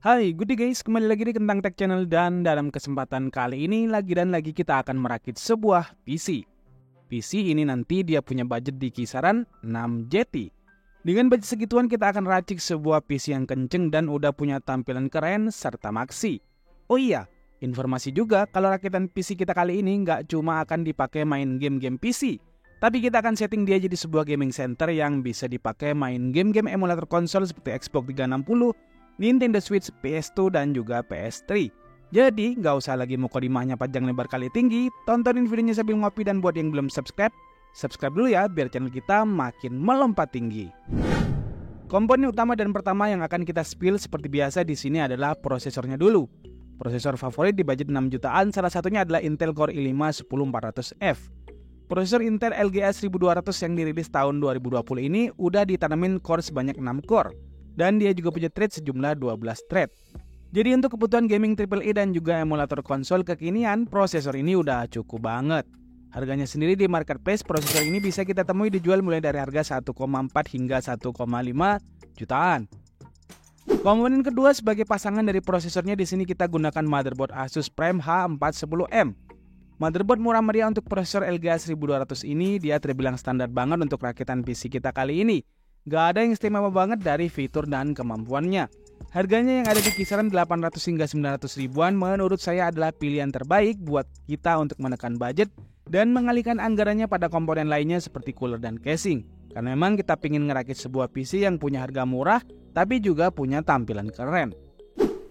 Hai, good day guys, kembali lagi di Kentang Tech Channel dan dalam kesempatan kali ini lagi kita akan merakit sebuah PC. PC ini nanti dia punya budget di kisaran 6 JT. Dengan budget segituan kita akan racik sebuah PC yang kenceng dan udah punya tampilan keren serta maksi. Oh iya, informasi juga kalau rakitan PC kita kali ini nggak cuma akan dipakai main game-game PC, tapi kita akan setting dia jadi sebuah gaming center yang bisa dipakai main game-game emulator konsol seperti Xbox 360, Nintendo Switch, PS2, dan juga PS3. Jadi, nggak usah lagi mukadimahnya panjang lebar kali tinggi, tontonin videonya sambil ngopi, dan buat yang belum subscribe dulu ya, biar channel kita makin melompat tinggi. Komponen utama dan pertama yang akan kita spill seperti biasa di sini adalah prosesornya dulu. Prosesor favorit di budget 6 jutaan, salah satunya adalah Intel Core i5-10400F. Prosesor Intel LGA 1200 yang dirilis tahun 2020 ini udah ditanamin core sebanyak 6 core. Dan dia juga punya thread sejumlah 12 thread. Jadi untuk kebutuhan gaming AAA dan juga emulator konsol kekinian, prosesor ini udah cukup banget. Harganya sendiri di marketplace, prosesor ini bisa kita temui dijual mulai dari harga 1,4 hingga 1,5 jutaan. Komponen kedua sebagai pasangan dari prosesornya, di sini kita gunakan motherboard Asus Prime H410M. Motherboard murah meriah untuk prosesor LGA 1200 ini, dia terbilang standar banget untuk rakitan PC kita kali ini. Gak ada yang istimewa banget dari fitur dan kemampuannya. Harganya yang ada di kisaran 800 hingga 900 ribuan menurut saya adalah pilihan terbaik buat kita untuk menekan budget dan mengalihkan anggarannya pada komponen lainnya seperti cooler dan casing. Karena memang kita pingin ngerakit sebuah PC yang punya harga murah tapi juga punya tampilan keren.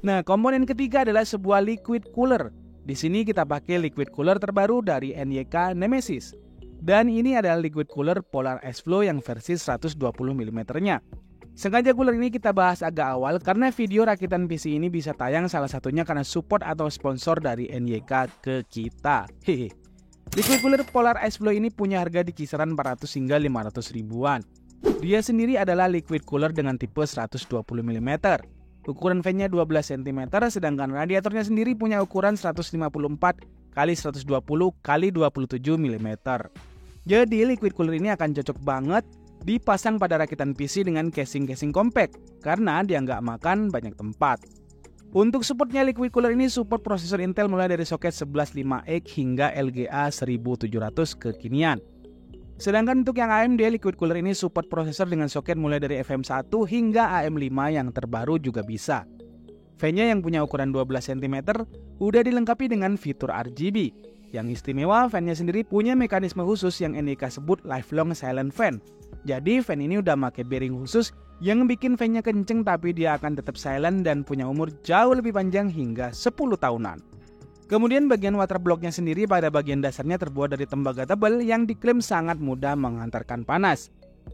Nah, komponen ketiga adalah sebuah liquid cooler. Di sini kita pakai liquid cooler terbaru dari NYK Nemesis. Dan ini adalah liquid cooler Polar Ice Flow yang versi 120 mm-nya. Sengaja cooler ini kita bahas agak awal karena video rakitan PC ini bisa tayang salah satunya karena support atau sponsor dari NYK ke kita. Hehe. Liquid cooler Polar Ice Flow ini punya harga di kisaran 400 hingga 500 ribuan. Dia sendiri adalah liquid cooler dengan tipe 120 mm. Ukuran fan-nya 12 cm, sedangkan radiatornya sendiri punya ukuran 154 x 120 x 27 mm. Jadi liquid cooler ini akan cocok banget dipasang pada rakitan PC dengan casing-casing compact karena dia nggak makan banyak tempat. Untuk supportnya liquid cooler ini support prosesor Intel mulai dari soket 115X hingga LGA 1700 kekinian. Sedangkan untuk yang AMD, liquid cooler ini support prosesor dengan soket mulai dari FM1 hingga AM5 yang terbaru juga bisa. Fan-nya yang punya ukuran 12 cm udah dilengkapi dengan fitur RGB. Yang istimewa, fan-nya sendiri punya mekanisme khusus yang NYK sebut lifelong silent fan. Jadi fan ini udah pakai bearing khusus yang bikin fan-nya kenceng tapi dia akan tetap silent dan punya umur jauh lebih panjang hingga 10 tahunan. Kemudian bagian water block-nya sendiri pada bagian dasarnya terbuat dari tembaga tebal yang diklaim sangat mudah menghantarkan panas.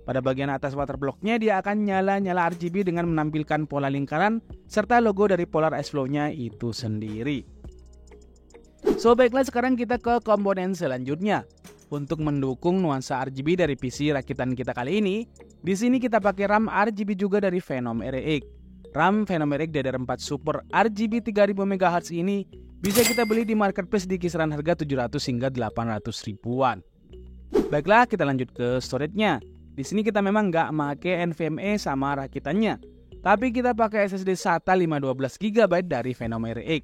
Pada bagian atas water block-nya dia akan nyala-nyala RGB dengan menampilkan pola lingkaran serta logo dari Polar Ice Flow-nya itu sendiri. So baiklah, sekarang kita ke komponen selanjutnya. Untuk mendukung nuansa RGB dari PC rakitan kita kali ini, di sini kita pakai RAM RGB juga dari Phenom RX. RAM Phenom RX DDR4 Super RGB 3000 MHz ini bisa kita beli di marketplace di kisaran harga 700 hingga 800 ribuan. Baiklah, kita lanjut ke storage-nya. Di sini kita memang nggak pakai NVMe sama rakitannya, tapi kita pakai SSD SATA 512 GB dari Phenom RX.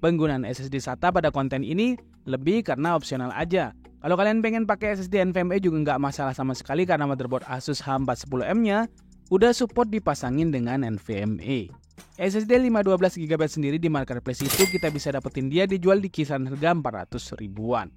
Penggunaan SSD SATA pada konten ini lebih karena opsional aja. Kalau kalian pengen pakai SSD NVMe juga nggak masalah sama sekali karena motherboard Asus H410M-nya udah support dipasangin dengan NVMe. SSD 512 GB sendiri di marketplace itu kita bisa dapetin dia dijual di kisaran harga 400 ribuan.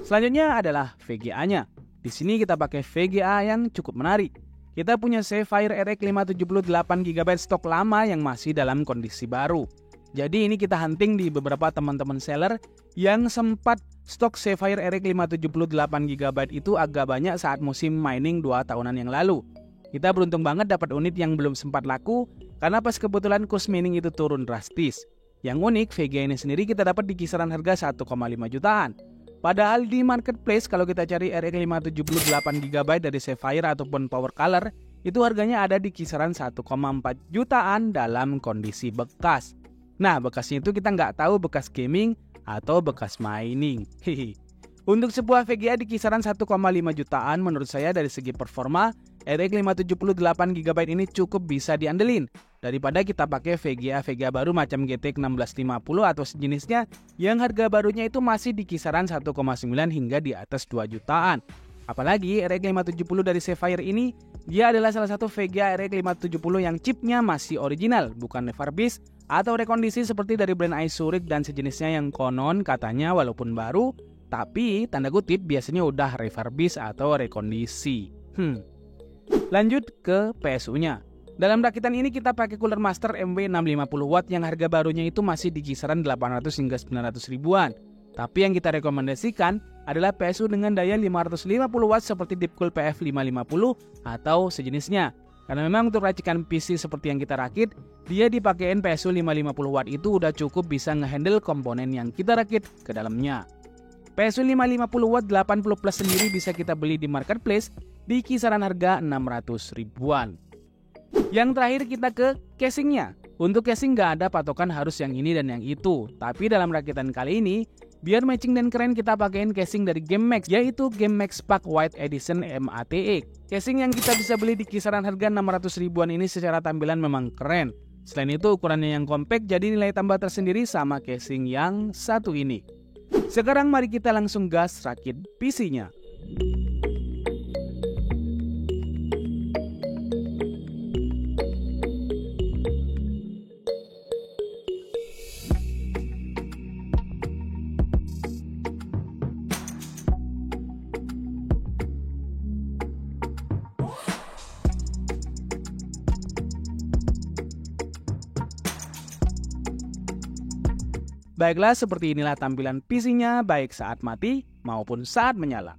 Selanjutnya adalah VGA-nya. Di sini kita pakai VGA yang cukup menarik. Kita punya Sapphire RX 578 GB stok lama yang masih dalam kondisi baru. Jadi ini kita hunting di beberapa teman-teman seller yang sempat stok Sapphire RX 578 GB itu agak banyak saat musim mining 2 tahunan yang lalu. Kita beruntung banget dapat unit yang belum sempat laku karena pas kebetulan cost mining itu turun drastis. Yang unik, VGA ini sendiri kita dapat di kisaran harga 1,5 jutaan. Padahal di marketplace kalau kita cari RX 578 GB dari Sapphire ataupun Power Color, itu harganya ada di kisaran 1,4 jutaan dalam kondisi bekas. Nah, bekasnya itu kita nggak tahu bekas gaming atau bekas mining. Untuk sebuah VGA di kisaran 1,5 jutaan menurut saya dari segi performa, RX 578 GB ini cukup bisa diandelin. daripada kita pakai VGA baru macam GTX 1650 atau sejenisnya yang harga barunya itu masih di kisaran 1,9 hingga di atas 2 jutaan. Apalagi RX 570 dari Sapphire ini, dia adalah salah satu VGA RX 570 yang chipnya masih original, bukan refurbished atau rekondisi seperti dari brand Isurix dan sejenisnya yang konon katanya walaupun baru, tapi tanda kutip biasanya udah refurbished atau rekondisi. Lanjut ke PSU-nya. Dalam rakitan ini kita pakai Cooler Master MW650W yang harga barunya itu masih di kisaran 800 hingga 900 ribuan. Tapi yang kita rekomendasikan adalah PSU dengan daya 550W seperti Deepcool PF550 atau sejenisnya. Karena memang untuk racikan PC seperti yang kita rakit, dia dipakein PSU 550W itu udah cukup bisa ngehandle komponen yang kita rakit ke dalamnya. PSU 550W 80 plus sendiri bisa kita beli di marketplace di kisaran harga 600 ribuan. Yang terakhir kita ke casingnya. Untuk casing nggak ada patokan harus yang ini dan yang itu. Tapi dalam rakitan kali ini, biar matching dan keren kita pakein casing dari GameMax, yaitu GameMax Spark White Edition MATX. Casing yang kita bisa beli di kisaran harga 600 ribuan ini secara tampilan memang keren. Selain itu ukurannya yang compact jadi nilai tambah tersendiri sama casing yang satu ini. Sekarang mari kita langsung gas rakit PC-nya. Baiklah, seperti inilah tampilan PC-nya baik saat mati maupun saat menyala.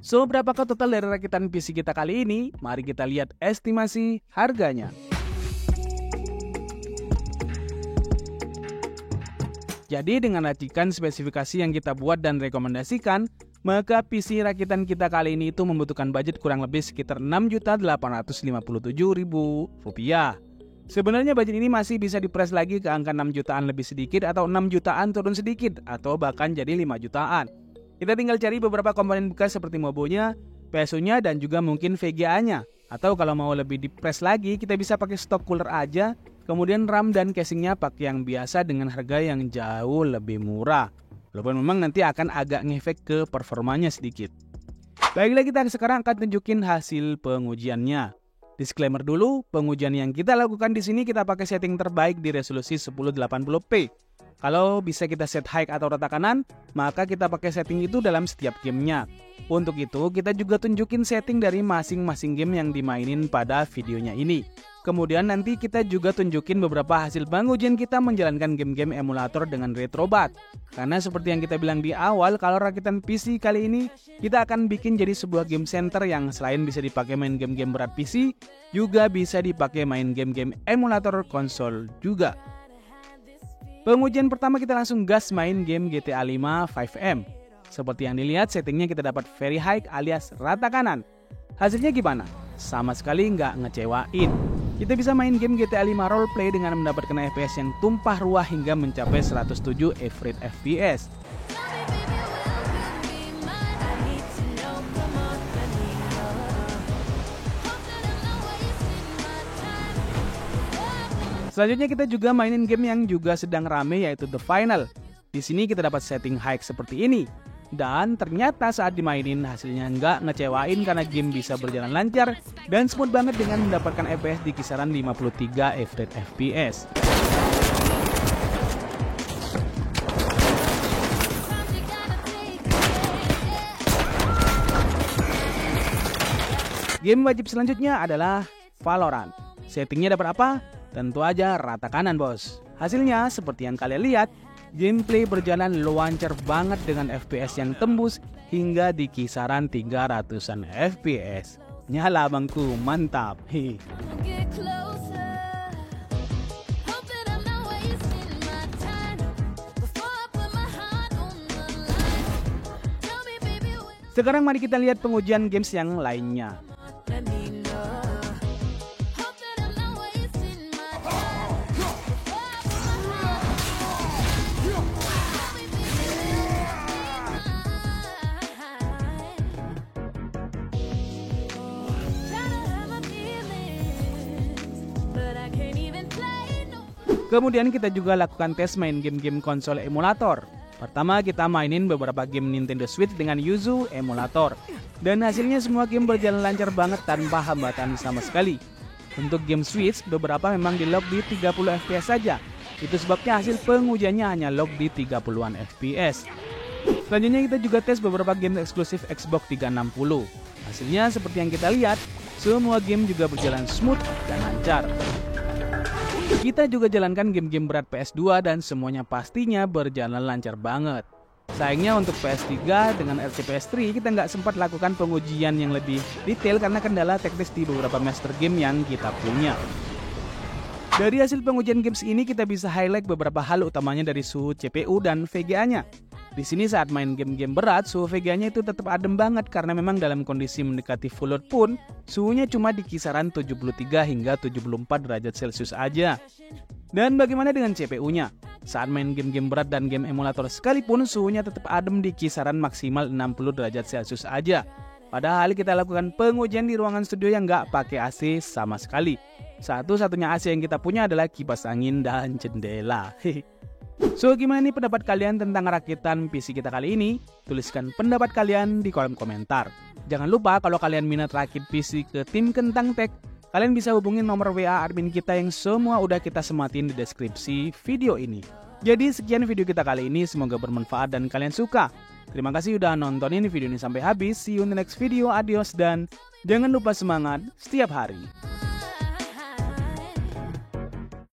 So, berapakah total dari rakitan PC kita kali ini? Mari kita lihat estimasi harganya. Jadi dengan racikan spesifikasi yang kita buat dan rekomendasikan, maka PC rakitan kita kali ini itu membutuhkan budget kurang lebih sekitar Rp6.857.000. Sebenarnya budget ini masih bisa dipres lagi ke angka 6 jutaan lebih sedikit atau 6 jutaan turun sedikit atau bahkan jadi 5 jutaan. Kita tinggal cari beberapa komponen bekas seperti mobonya, PSU-nya dan juga mungkin VGA-nya. Atau kalau mau lebih dipres lagi, kita bisa pakai stok cooler aja, kemudian RAM dan casingnya pakai yang biasa dengan harga yang jauh lebih murah. Walaupun memang nanti akan agak ngefek ke performanya sedikit. Baiklah, kita sekarang akan tunjukin hasil pengujiannya. Disclaimer dulu, pengujian yang kita lakukan di sini kita pakai setting terbaik di resolusi 1080p. Kalau bisa kita set high atau rata kanan, maka kita pakai setting itu dalam setiap gamenya. Untuk itu, kita juga tunjukin setting dari masing-masing game yang dimainin pada videonya ini. Kemudian nanti kita juga tunjukin beberapa hasil pengujian kita menjalankan game-game emulator dengan Retrobat. Karena seperti yang kita bilang di awal, kalau rakitan PC kali ini, kita akan bikin jadi sebuah game center yang selain bisa dipakai main game-game berat PC, juga bisa dipakai main game-game emulator konsol juga. Pengujian pertama kita langsung gas main game GTA 5 5M. Seperti yang dilihat, settingnya kita dapat very high alias rata kanan. Hasilnya gimana? Sama sekali nggak ngecewain. Kita bisa main game GTA 5 roleplay dengan mendapatkan FPS yang tumpah ruah hingga mencapai 107 average FPS. Selanjutnya kita juga mainin game yang juga sedang rame yaitu The Final. Di sini kita dapat setting high seperti ini. Dan ternyata saat dimainin hasilnya nggak ngecewain karena game bisa berjalan lancar dan smooth banget dengan mendapatkan FPS di kisaran 53 average FPS. Game wajib selanjutnya adalah Valorant. Settingnya dapat apa? Tentu aja rata kanan bos. Hasilnya seperti yang kalian lihat, gameplay berjalan lancar banget dengan FPS yang tembus hingga di kisaran 300-an FPS. Nyala bangku, mantap. Sekarang mari kita lihat pengujian games yang lainnya. Kemudian kita juga lakukan tes main game-game konsol emulator. Pertama kita mainin beberapa game Nintendo Switch dengan Yuzu emulator. Dan hasilnya semua game berjalan lancar banget tanpa hambatan sama sekali. Untuk game Switch beberapa memang di lock di 30 fps saja. Itu sebabnya hasil pengujiannya hanya lock di 30-an fps. Selanjutnya kita juga tes beberapa game eksklusif Xbox 360. Hasilnya seperti yang kita lihat, semua game juga berjalan smooth dan lancar. Kita juga jalankan game-game berat PS2 dan semuanya pastinya berjalan lancar banget. Sayangnya untuk PS3 dengan RCPS3 kita nggak sempat lakukan pengujian yang lebih detail karena kendala teknis di beberapa master game yang kita punya. Dari hasil pengujian games ini kita bisa highlight beberapa hal utamanya dari suhu CPU dan VGA-nya. Di sini saat main game-game berat, suhu VGA-nya itu tetap adem banget karena memang dalam kondisi mendekati full load pun, suhunya cuma di kisaran 73 hingga 74 derajat Celcius aja. Dan bagaimana dengan CPU-nya? Saat main game-game berat dan game emulator sekalipun, suhunya tetap adem di kisaran maksimal 60 derajat Celcius aja. Padahal kita lakukan pengujian di ruangan studio yang nggak pakai AC sama sekali. Satu-satunya AC yang kita punya adalah kipas angin dan jendela. So, gimana nih pendapat kalian tentang rakitan PC kita kali ini? Tuliskan pendapat kalian di kolom komentar. Jangan lupa kalau kalian minat rakit PC ke tim Kentang Tech, kalian bisa hubungin nomor WA admin kita yang semua udah kita sematin di deskripsi video ini. Jadi sekian video kita kali ini, semoga bermanfaat dan kalian suka. Terima kasih udah nontonin video ini sampai habis. See you in the next video, adios dan jangan lupa semangat setiap hari.